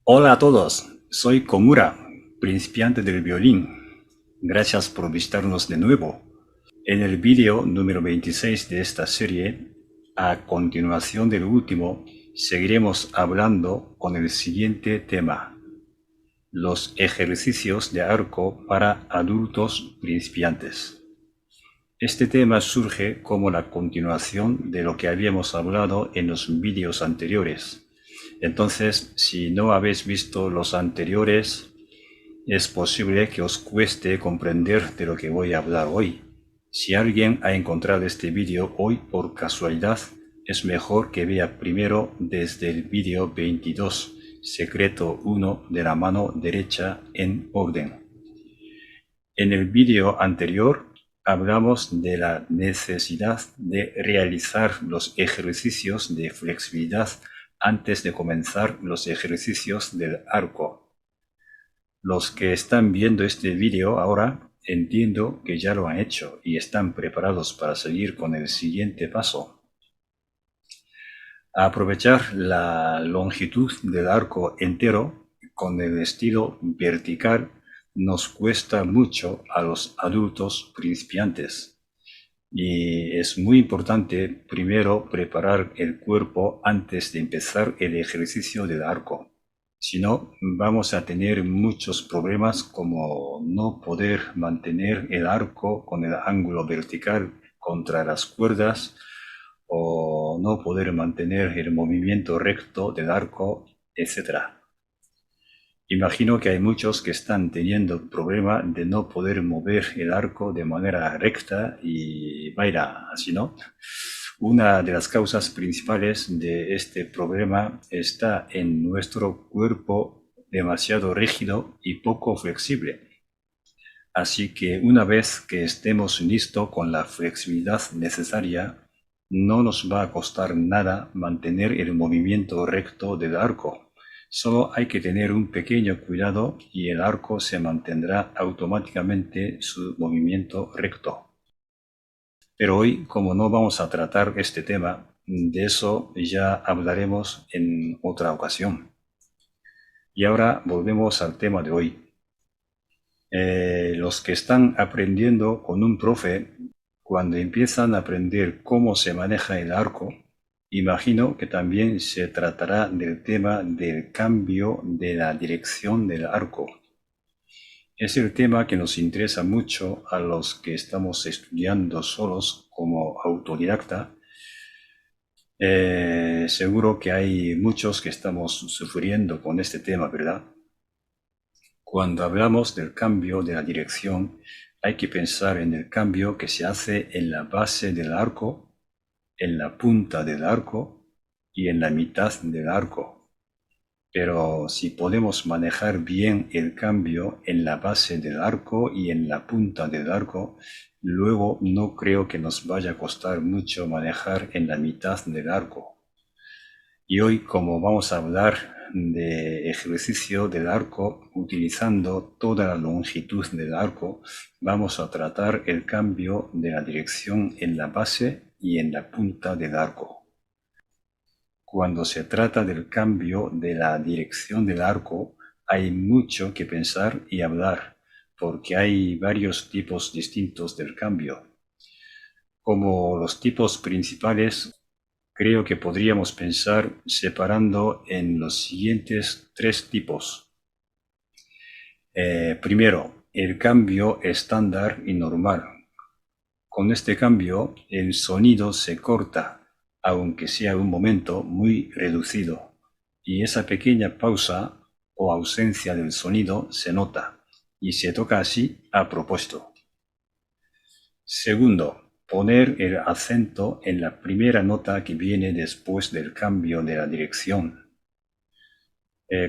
Hola a todos, soy Komura, principiante del violín. Gracias por visitarnos de nuevo. En el vídeo número 26 de esta serie, a continuación del último, seguiremos hablando con el siguiente tema: los ejercicios de arco para adultos principiantes. Este tema surge como la continuación de lo que habíamos hablado en los vídeos anteriores. Entonces, si no habéis visto los anteriores, es posible que os cueste comprender de lo que voy a hablar hoy. Si alguien ha encontrado este vídeo hoy por casualidad, es mejor que vea primero desde el vídeo 22, secreto 1 de la mano derecha en orden. En el vídeo anterior hablamos de la necesidad de realizar los ejercicios de flexibilidad antes de comenzar los ejercicios del arco. Los que están viendo este vídeo ahora, entiendo que ya lo han hecho y están preparados para seguir con el siguiente paso. Aprovechar la longitud del arco entero con el estilo vertical nos cuesta mucho a los adultos principiantes. Y es muy importante primero preparar el cuerpo antes de empezar el ejercicio del arco. Si no, vamos a tener muchos problemas como no poder mantener el arco con el ángulo vertical contra las cuerdas o no poder mantener el movimiento recto del arco, etc. Imagino que hay muchos que están teniendo el problema de no poder mover el arco de manera recta y vaya, así no. Una de las causas principales de este problema está en nuestro cuerpo demasiado rígido y poco flexible. Así que una vez que estemos listos con la flexibilidad necesaria, no nos va a costar nada mantener el movimiento recto del arco. Solo hay que tener un pequeño cuidado y el arco se mantendrá automáticamente su movimiento recto. Pero hoy, como no vamos a tratar este tema, de eso ya hablaremos en otra ocasión. Y ahora volvemos al tema de hoy. Los que están aprendiendo con un profe, cuando empiezan a aprender cómo se maneja el arco, imagino que también se tratará del tema del cambio de la dirección del arco. Es el tema que nos interesa mucho a los que estamos estudiando solos como autodidacta. Seguro que hay muchos que estamos sufriendo con este tema, ¿verdad? Cuando hablamos del cambio de la dirección, hay que pensar en el cambio que se hace en la base del arco, en la punta del arco y en la mitad del arco. Pero si podemos manejar bien el cambio en la base del arco y en la punta del arco, luego no creo que nos vaya a costar mucho manejar en la mitad del arco. Y hoy, como vamos a hablar de ejercicio del arco utilizando toda la longitud del arco, vamos a tratar el cambio de la dirección en la base y en la punta del arco. Cuando se trata del cambio de la dirección del arco, hay mucho que pensar y hablar, porque hay varios tipos distintos del cambio. Como los tipos principales, creo que podríamos pensar separando en los siguientes tres tipos. Primero, el cambio estándar y normal. Con este cambio, el sonido se corta, aunque sea un momento muy reducido, y esa pequeña pausa o ausencia del sonido se nota, y se toca así a propósito. Segundo, poner el acento en la primera nota que viene después del cambio de la dirección.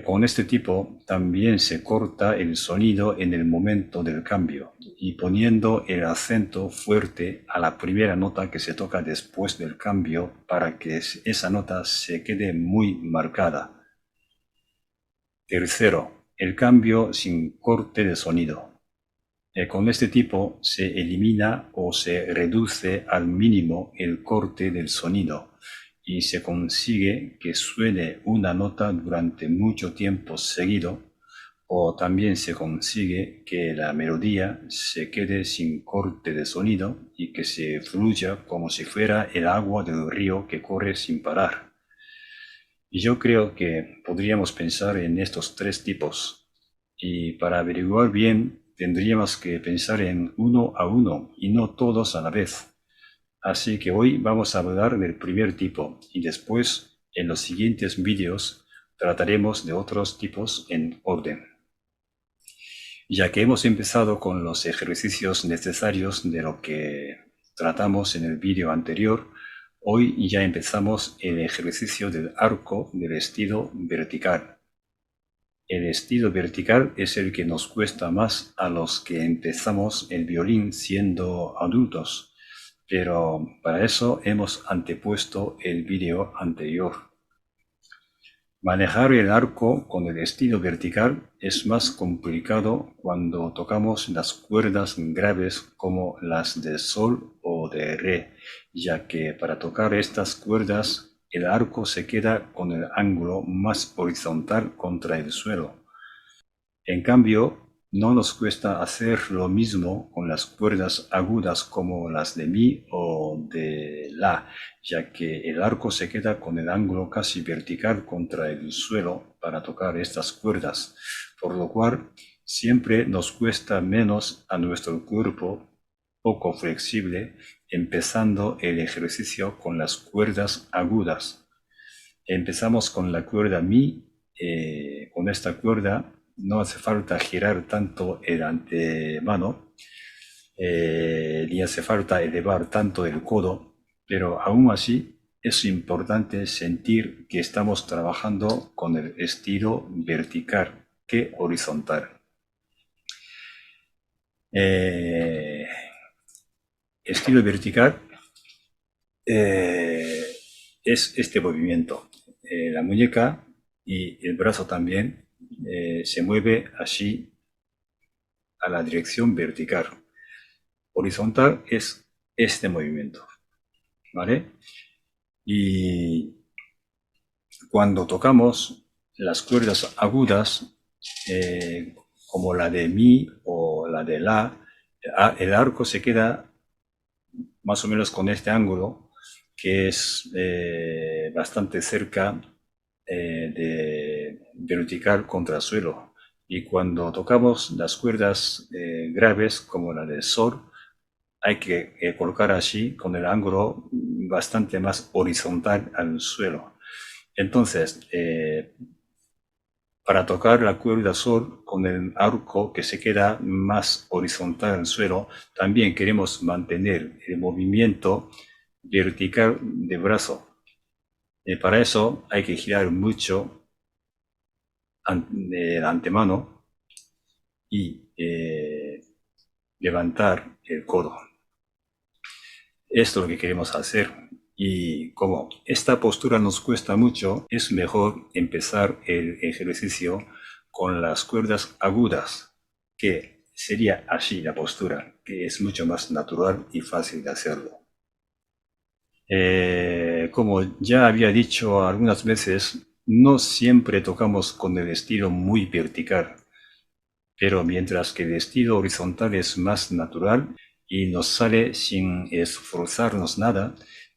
Con este tipo también se corta el sonido en el momento del cambio y poniendo el acento fuerte a la primera nota que se toca después del cambio para que esa nota se quede muy marcada. Tercero, el cambio sin corte de sonido. Con este tipo se elimina o se reduce al mínimo el corte del sonido y se consigue que suene una nota durante mucho tiempo seguido, o también se consigue que la melodía se quede sin corte de sonido y que se fluya como si fuera el agua del río que corre sin parar. Y yo creo que podríamos pensar en estos tres tipos. Y para averiguar bien, tendríamos que pensar en uno a uno y no todos a la vez. Así que hoy vamos a hablar del primer tipo y después, en los siguientes vídeos, trataremos de otros tipos en orden. Ya que hemos empezado con los ejercicios necesarios de lo que tratamos en el vídeo anterior, hoy ya empezamos el ejercicio del arco del estilo vertical. El estilo vertical es el que nos cuesta más a los que empezamos el violín siendo adultos, pero para eso hemos antepuesto el vídeo anterior. Manejar el arco con el estilo vertical es más complicado cuando tocamos las cuerdas graves como las de sol o de re, ya que para tocar estas cuerdas el arco se queda con el ángulo más horizontal contra el suelo. En cambio, no nos cuesta hacer lo mismo con las cuerdas agudas como las de mi o de la, ya que el arco se queda con el ángulo casi vertical contra el suelo para tocar estas cuerdas, por lo cual siempre nos cuesta menos a nuestro cuerpo poco flexible empezando el ejercicio con las cuerdas agudas. Empezamos con la cuerda mi, con esta cuerda no hace falta girar tanto el antemano, ni hace falta elevar tanto el codo, pero aún así es importante sentir que estamos trabajando con el estilo vertical que horizontal. Estilo vertical es este movimiento. La muñeca y el brazo también se mueve así a la dirección vertical. Horizontal es este movimiento, ¿vale? Y cuando tocamos las cuerdas agudas, como la de mi o la de la, el arco se queda más o menos con este ángulo, que es bastante cerca de vertical contra el suelo. Y cuando tocamos las cuerdas graves, como la de sol, hay que colocar así con el ángulo bastante más horizontal al suelo. Entonces, para tocar la cuerda sol con el arco que se queda más horizontal al suelo, también queremos mantener el movimiento vertical del brazo. Para eso hay que girar mucho de antemano y levantar el codo. Esto es lo que queremos hacer. Y como esta postura nos cuesta mucho, es mejor empezar el ejercicio con las cuerdas agudas, que sería así la postura, que es mucho más natural y fácil de hacerlo. Como ya había dicho algunas veces, no siempre tocamos con el estilo muy vertical, pero mientras que el estilo horizontal es más natural y nos sale sin esforzarnos nada,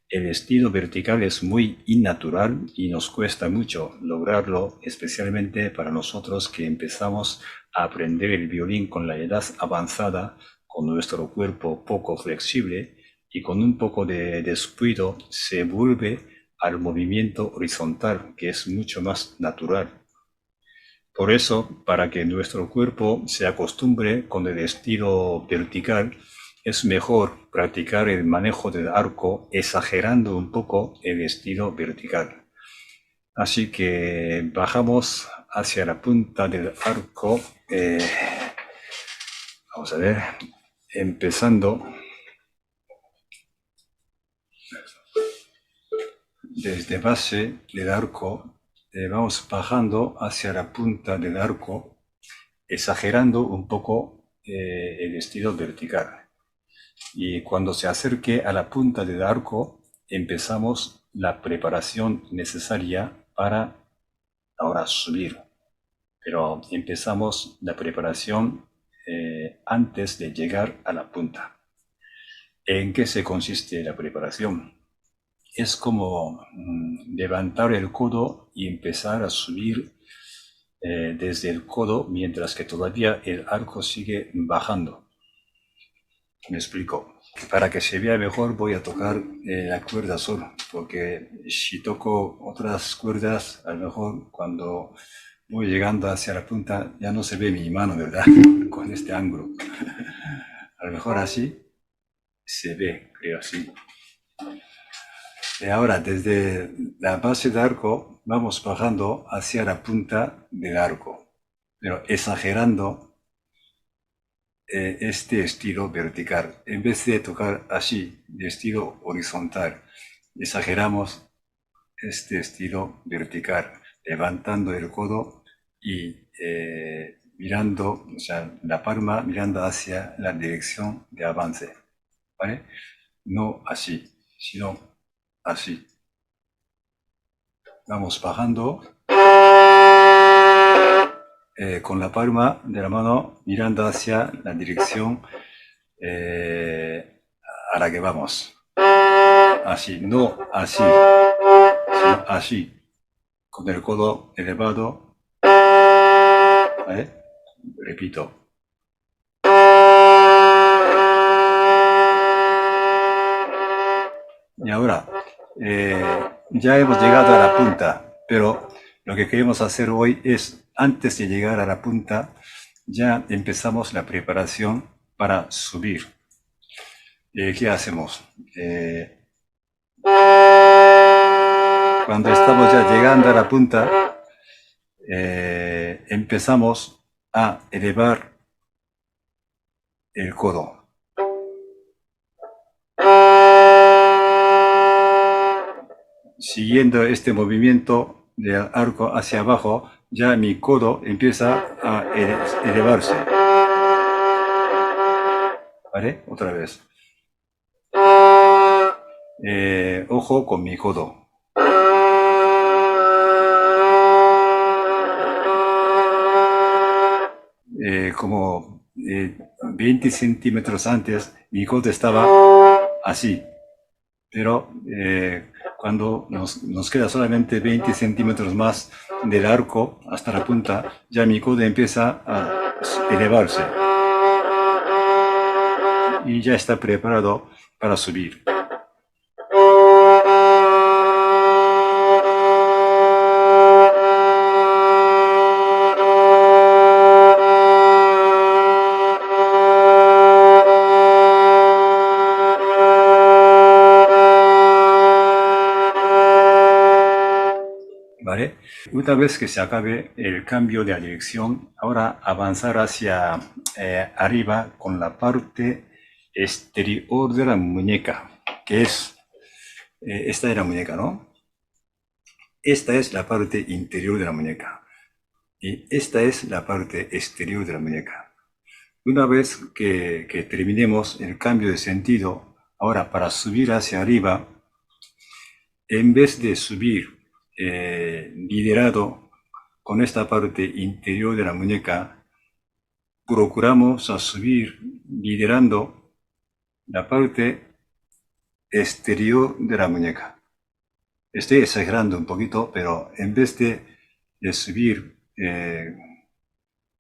el estilo vertical es muy innatural y nos cuesta mucho lograrlo, especialmente para nosotros que empezamos a aprender el violín con la edad avanzada, con nuestro cuerpo poco flexible y con un poco de descuido se vuelve al movimiento horizontal, que es mucho más natural. Por eso, para que nuestro cuerpo se acostumbre con el estilo vertical, es mejor practicar el manejo del arco exagerando un poco el estilo vertical. Así que bajamos hacia la punta del arco. Vamos a ver, empezando desde base del arco, vamos bajando hacia la punta del arco, exagerando un poco el estilo vertical. Y cuando se acerque a la punta del arco, empezamos la preparación necesaria para ahora subir. Pero empezamos la preparación antes de llegar a la punta. ¿En qué se consiste la preparación? Es como levantar el codo y empezar a subir desde el codo mientras que todavía el arco sigue bajando. Me explico. Para que se vea mejor voy a tocar la cuerda solo, porque si toco otras cuerdas, a lo mejor cuando voy llegando hacia la punta ya no se ve mi mano, ¿verdad? Con este ángulo. A lo mejor así se ve, creo así. Y ahora, desde la base del arco, vamos bajando hacia la punta del arco, pero exagerando este estilo vertical. En vez de tocar así, de estilo horizontal, exageramos este estilo vertical, levantando el codo y mirando, o sea, la palma mirando hacia la dirección de avance, ¿vale? No así, sino así. Vamos bajando con la palma de la mano mirando hacia la dirección a la que vamos. Así, no así, sino así, con el codo elevado. ¿Vale? Repito. Y ahora, ya hemos llegado a la punta, pero lo que queremos hacer hoy es, antes de llegar a la punta, ya empezamos la preparación para subir. ¿Qué hacemos? Cuando estamos ya llegando a la punta, empezamos a elevar el codo. Siguiendo este movimiento del arco hacia abajo, ya mi codo empieza a elevarse. ¿Vale? Otra vez. Ojo con mi codo. Como 20 centímetros antes, mi codo estaba así. Pero cuando nos queda solamente 20 centímetros más del arco hasta la punta, ya mi codo empieza a elevarse. Y ya está preparado para subir. ¿Vale? Una vez que se acabe el cambio de dirección, ahora avanzar hacia arriba con la parte exterior de la muñeca, que es esta de la muñeca, ¿no? Esta es la parte interior de la muñeca y esta es la parte exterior de la muñeca. Una vez que terminemos el cambio de sentido, ahora para subir hacia arriba, en vez de subir liderado con esta parte interior de la muñeca, procuramos a subir liderando la parte exterior de la muñeca. Estoy exagerando un poquito, pero en vez de subir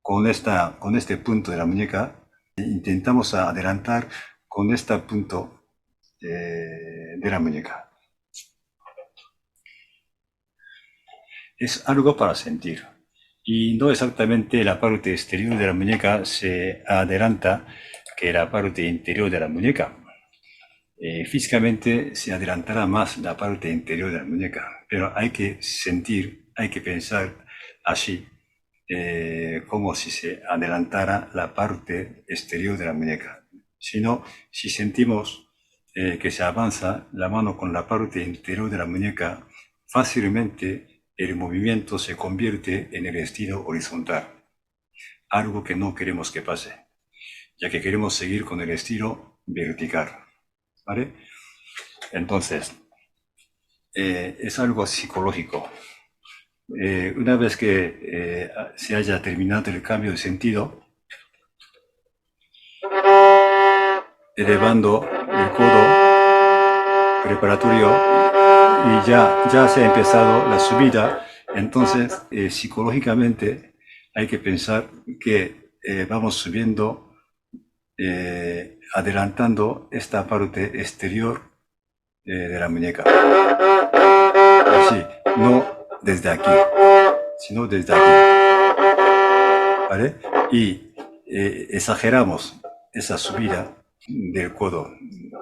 con este punto de la muñeca, intentamos adelantar con este punto de la muñeca. Es algo para sentir. Y no exactamente la parte exterior de la muñeca se adelanta que la parte interior de la muñeca. Físicamente se adelantará más la parte interior de la muñeca, pero hay que sentir, hay que pensar así, como si se adelantara la parte exterior de la muñeca. Sino, si sentimos que se avanza la mano con la parte interior de la muñeca, fácilmente el movimiento se convierte en el estilo horizontal, algo que no queremos que pase, ya que queremos seguir con el estilo vertical. ¿Vale? Entonces, es algo psicológico. Una vez que se haya terminado el cambio de sentido, elevando el codo preparatorio y ya se ha empezado la subida, entonces psicológicamente hay que pensar que vamos subiendo, adelantando esta parte exterior de la muñeca. Así, no desde aquí, sino desde aquí. ¿Vale? Y exageramos esa subida del codo,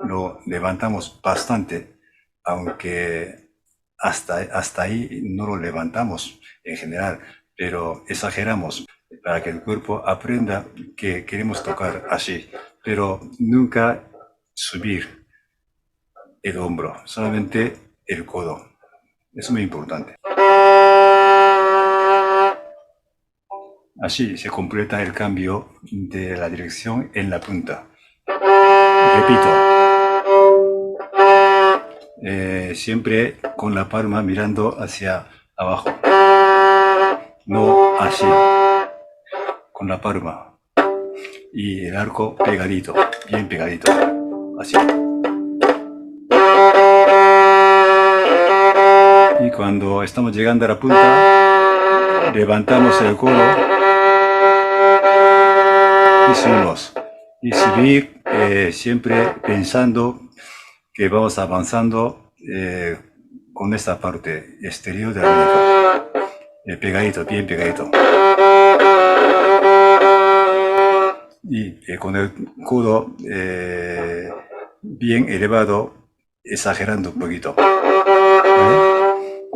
lo levantamos bastante, aunque hasta ahí no lo levantamos en general, pero exageramos para que el cuerpo aprenda que queremos tocar así, pero nunca subir el hombro, solamente el codo. Es muy importante. Así se completa el cambio de la dirección en la punta. Repito, siempre con la palma mirando hacia abajo, no así, con la palma y el arco pegadito, bien pegadito, así. Y cuando estamos llegando a la punta, levantamos el codo y subimos. Y subir siempre pensando que vamos avanzando con esta parte exterior de la muñeca. Pegadito, bien pegadito. Y con el codo bien elevado, exagerando un poquito. ¿Vale?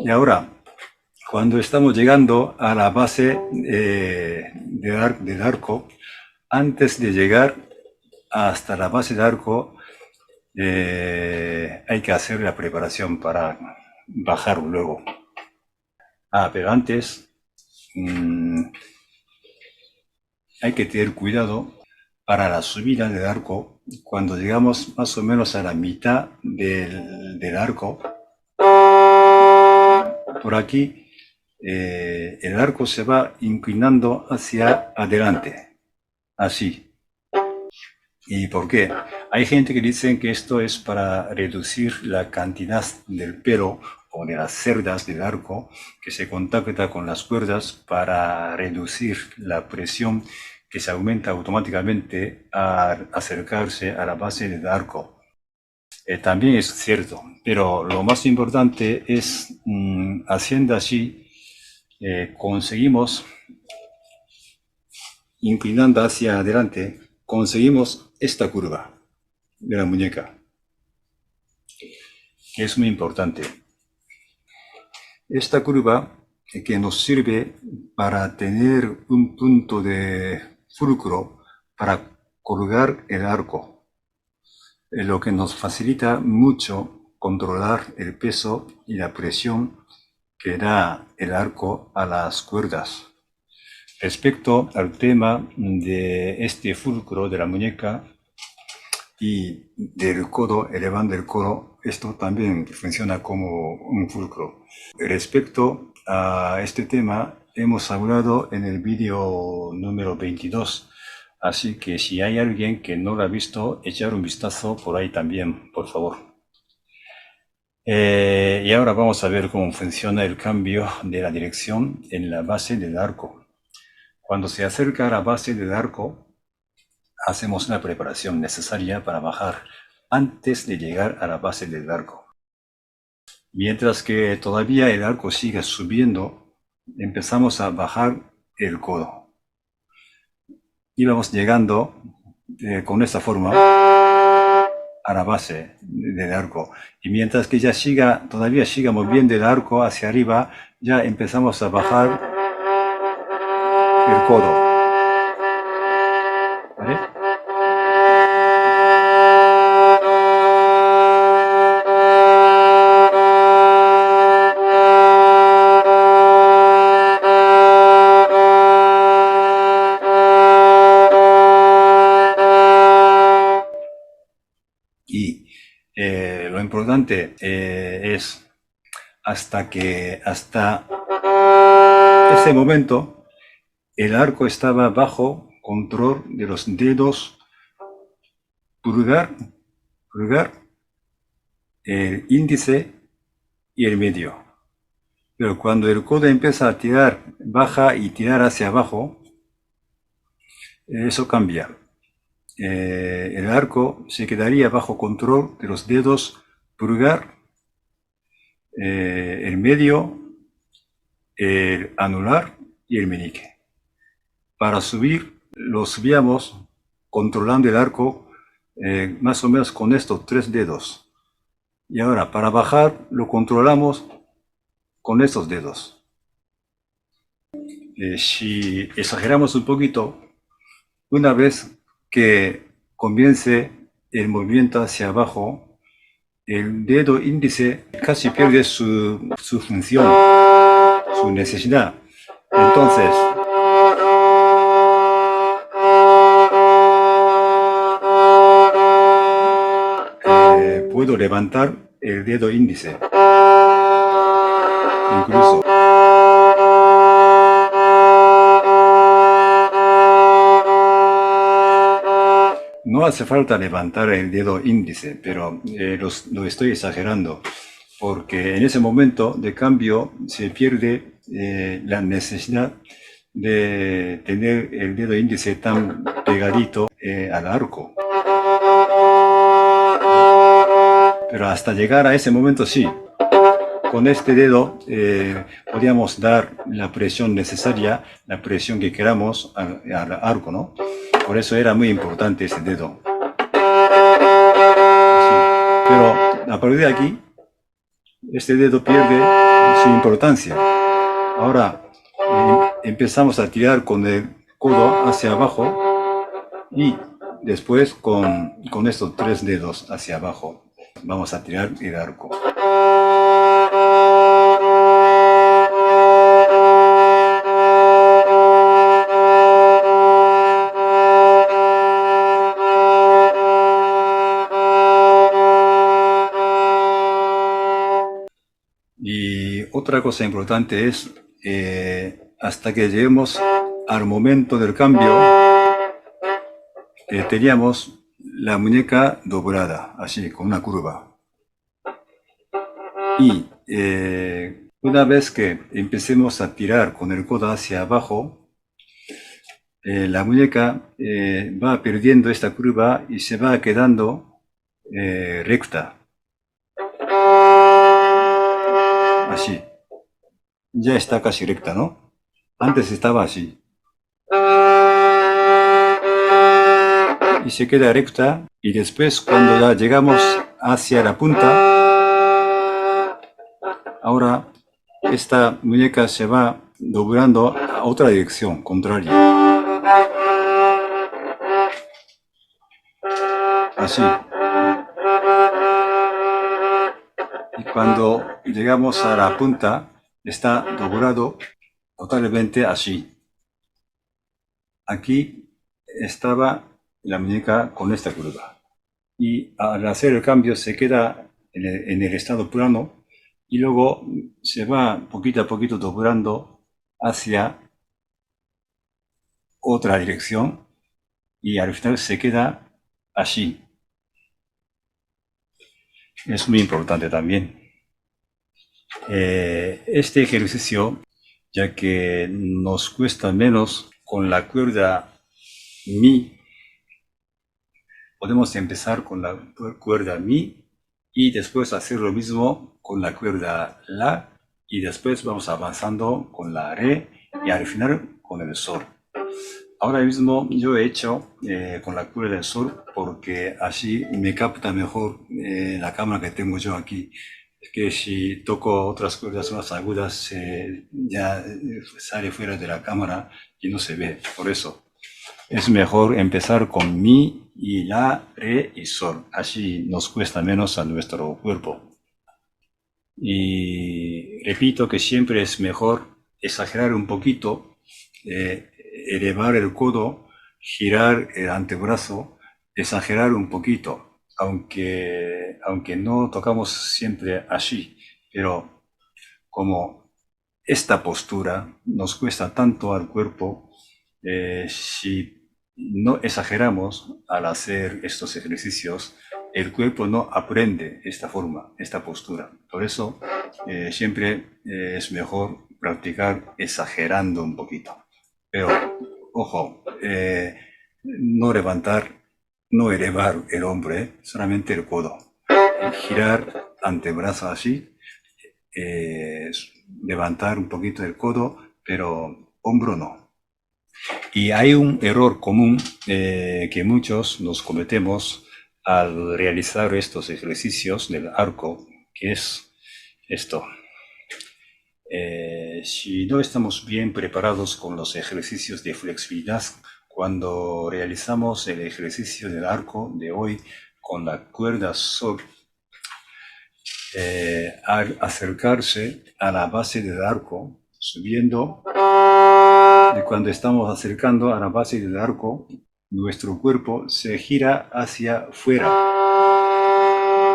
Y ahora, cuando estamos llegando a la base del arco, antes de llegar hasta la base del arco, hay que hacer la preparación para bajar luego. Pero antes hay que tener cuidado para la subida del arco. Cuando llegamos más o menos a la mitad del arco, por aquí el arco se va inclinando hacia adelante, así. ¿Y por qué? Hay gente que dice que esto es para reducir la cantidad del pelo o de las cerdas del arco que se contacta con las cuerdas para reducir la presión que se aumenta automáticamente al acercarse a la base del arco. También es cierto, pero lo más importante es, haciendo así, conseguimos, inclinando hacia adelante, conseguimos esta curva de la muñeca, que es muy importante. Esta curva que nos sirve para tener un punto de fulcro para colgar el arco, lo que nos facilita mucho controlar el peso y la presión que da el arco a las cuerdas. Respecto al tema de este fulcro de la muñeca y del codo, elevando el codo, esto también funciona como un fulcro. Respecto a este tema, hemos hablado en el vídeo número 22, así que si hay alguien que no lo ha visto, echar un vistazo por ahí también, por favor. Y ahora vamos a ver cómo funciona el cambio de la dirección en la base del arco. Cuando se acerca a la base del arco, hacemos una preparación necesaria para bajar antes de llegar a la base del arco. Mientras que todavía el arco sigue subiendo, empezamos a bajar el codo. Y vamos llegando con esta forma a la base del arco. Y mientras que todavía siga moviendo el arco hacia arriba, ya empezamos a bajar el codo. ¿Vale? Y lo importante es hasta ese momento el arco estaba bajo control de los dedos pulgar, el índice y el medio. Pero cuando el codo empieza a tirar, baja y tirar hacia abajo, eso cambia. El arco se quedaría bajo control de los dedos pulgar, el medio, el anular y el meñique. Para subir, lo subíamos controlando el arco más o menos con estos 3 dedos. Y ahora, para bajar, lo controlamos con estos dedos. Si exageramos un poquito, una vez que comience el movimiento hacia abajo, el dedo índice casi pierde su función, su necesidad. Entonces, puedo levantar el dedo índice. Incluso. No hace falta levantar el dedo índice, pero lo estoy exagerando, porque en ese momento de cambio se pierde la necesidad de tener el dedo índice tan pegadito al arco. Pero hasta llegar a ese momento sí. Con este dedo podíamos dar la presión necesaria, la presión que queramos al arco, ¿no? Por eso era muy importante ese dedo. Sí. Pero a partir de aquí, este dedo pierde su importancia. Ahora empezamos a tirar con el codo hacia abajo y después con estos 3 dedos hacia abajo vamos a tirar el arco. Y otra cosa importante es, hasta que lleguemos al momento del cambio, teníamos la muñeca doblada, así, con una curva. Y una vez que empecemos a tirar con el codo hacia abajo, la muñeca va perdiendo esta curva y se va quedando recta. Así. Ya está casi recta, ¿no? Antes estaba así. Y se queda recta y después cuando ya llegamos hacia la punta, ahora esta muñeca se va doblando a otra dirección, contraria. Así. Y cuando llegamos a la punta, está doblado totalmente así. Aquí estaba la muñeca con esta curva. Y al hacer el cambio se queda en el estado plano y luego se va poquito a poquito doblando hacia otra dirección y al final se queda así. Es muy importante también. Este ejercicio, ya que nos cuesta menos con la cuerda Mi, podemos empezar con la cuerda Mi y después hacer lo mismo con la cuerda La y después vamos avanzando con la Re y al final con el Sol. Ahora mismo yo he hecho con la cuerda del Sol porque así me capta mejor la cámara que tengo yo aquí. Es que si toco otras cuerdas más agudas ya sale fuera de la cámara y no se ve. Por eso es mejor empezar con Mi y La, Re y Sol. Así nos cuesta menos a nuestro cuerpo. Y repito que siempre es mejor exagerar un poquito, elevar el codo, girar el antebrazo, exagerar un poquito, aunque no tocamos siempre así, pero como esta postura nos cuesta tanto al cuerpo, si no exageramos al hacer estos ejercicios, el cuerpo no aprende esta forma, esta postura. Por eso siempre es mejor practicar exagerando un poquito. Pero, ojo, no levantar, no elevar el hombro, solamente el codo. Girar antebrazo así, eh, levantar un poquito el codo, pero hombro no. Y hay un error común que muchos nos cometemos al realizar estos ejercicios del arco, que es esto. Si no estamos bien preparados con los ejercicios de flexibilidad, cuando realizamos el ejercicio del arco de hoy con la cuerda SOR, al acercarse a la base del arco, subiendo, y cuando estamos acercando a la base del arco, nuestro cuerpo se gira hacia afuera,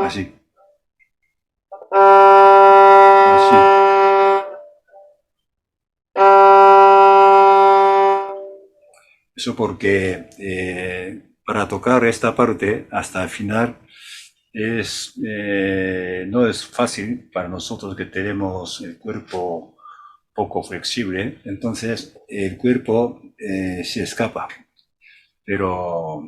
así. Así. Eso porque para tocar esta parte hasta el final no es fácil para nosotros que tenemos el cuerpo poco flexible, entonces el cuerpo se escapa. Pero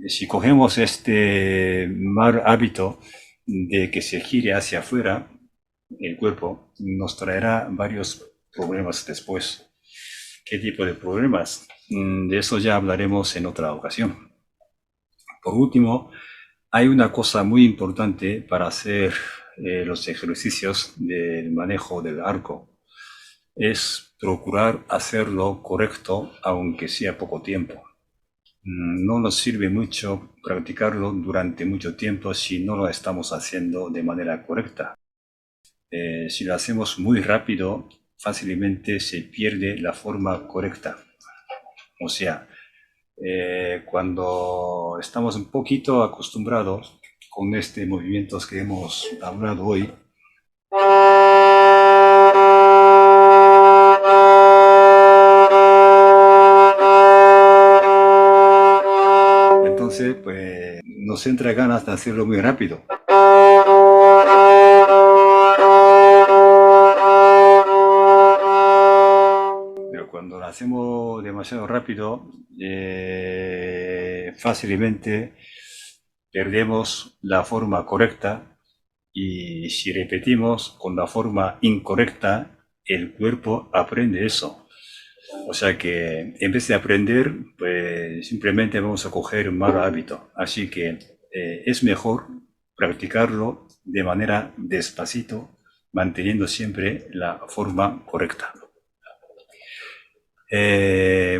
si cogemos este mal hábito de que se gire hacia afuera, el cuerpo nos traerá varios problemas después. ¿Qué tipo de problemas? De eso ya hablaremos en otra ocasión. Por último, hay una cosa muy importante para hacer los ejercicios del manejo del arco. Es procurar hacerlo correcto, aunque sea poco tiempo. No nos sirve mucho practicarlo durante mucho tiempo si no lo estamos haciendo de manera correcta. Si lo hacemos muy rápido, fácilmente se pierde la forma correcta. O sea, cuando estamos un poquito acostumbrados con este movimientos que hemos hablado hoy, entonces pues nos entra ganas de hacerlo muy rápido. Pero cuando lo hacemos demasiado rápido, fácilmente perdemos la forma correcta, y si repetimos con la forma incorrecta, el cuerpo aprende eso. O sea que en vez de aprender, pues simplemente vamos a coger un mal hábito. Así que es mejor practicarlo de manera despacito, manteniendo siempre la forma correcta.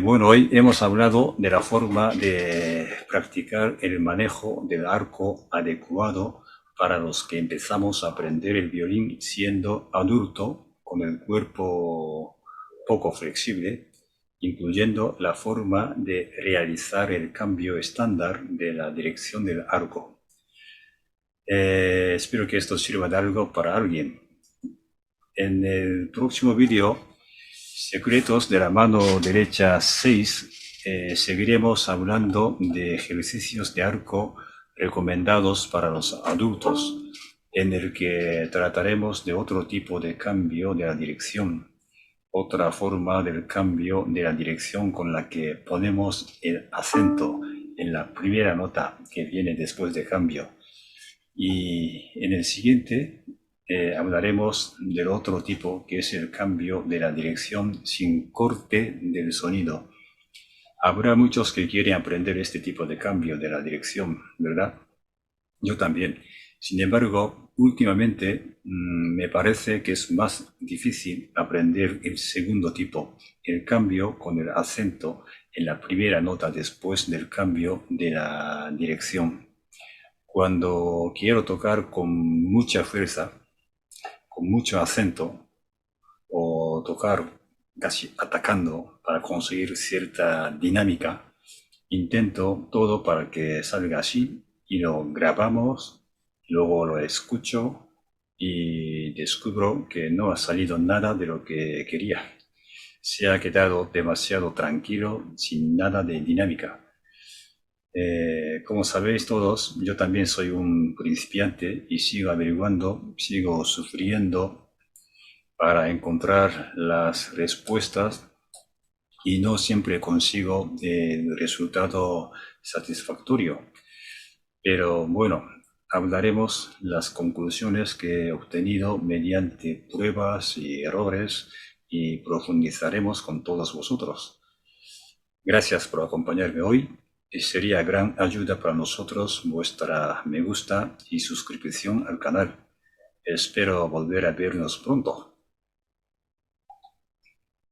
Bueno, hoy hemos hablado de la forma de practicar el manejo del arco adecuado para los que empezamos a aprender el violín siendo adulto, con el cuerpo poco flexible, incluyendo la forma de realizar el cambio estándar de la dirección del arco. Espero que esto sirva de algo para alguien. En el próximo vídeo, Secretos de la mano derecha 6, seguiremos hablando de ejercicios de arco recomendados para los adultos, en el que trataremos de otro tipo de cambio de la dirección, otra forma del cambio de la dirección con la que ponemos el acento en la primera nota que viene después del cambio. Y en el siguiente hablaremos del otro tipo, que es el cambio de la dirección sin corte del sonido. Habrá muchos que quieren aprender este tipo de cambio de la dirección, ¿verdad? Yo también. Sin embargo, últimamente me parece que es más difícil aprender el segundo tipo, el cambio con el acento en la primera nota después del cambio de la dirección. Cuando quiero tocar con mucha fuerza, con mucho acento, o tocar casi atacando para conseguir cierta dinámica, intento todo para que salga así y lo grabamos, luego lo escucho y y descubro que no ha salido nada de lo que quería. Se ha quedado demasiado tranquilo, sin nada de dinámica. Como sabéis todos, yo también soy un principiante y sigo averiguando, sigo sufriendo para encontrar las respuestas y no siempre consigo el resultado satisfactorio. Pero bueno, hablaremos las conclusiones que he obtenido mediante pruebas y errores y profundizaremos con todos vosotros. Gracias por acompañarme hoy y sería gran ayuda para nosotros vuestra me gusta y suscripción al canal. Espero volver a vernos pronto.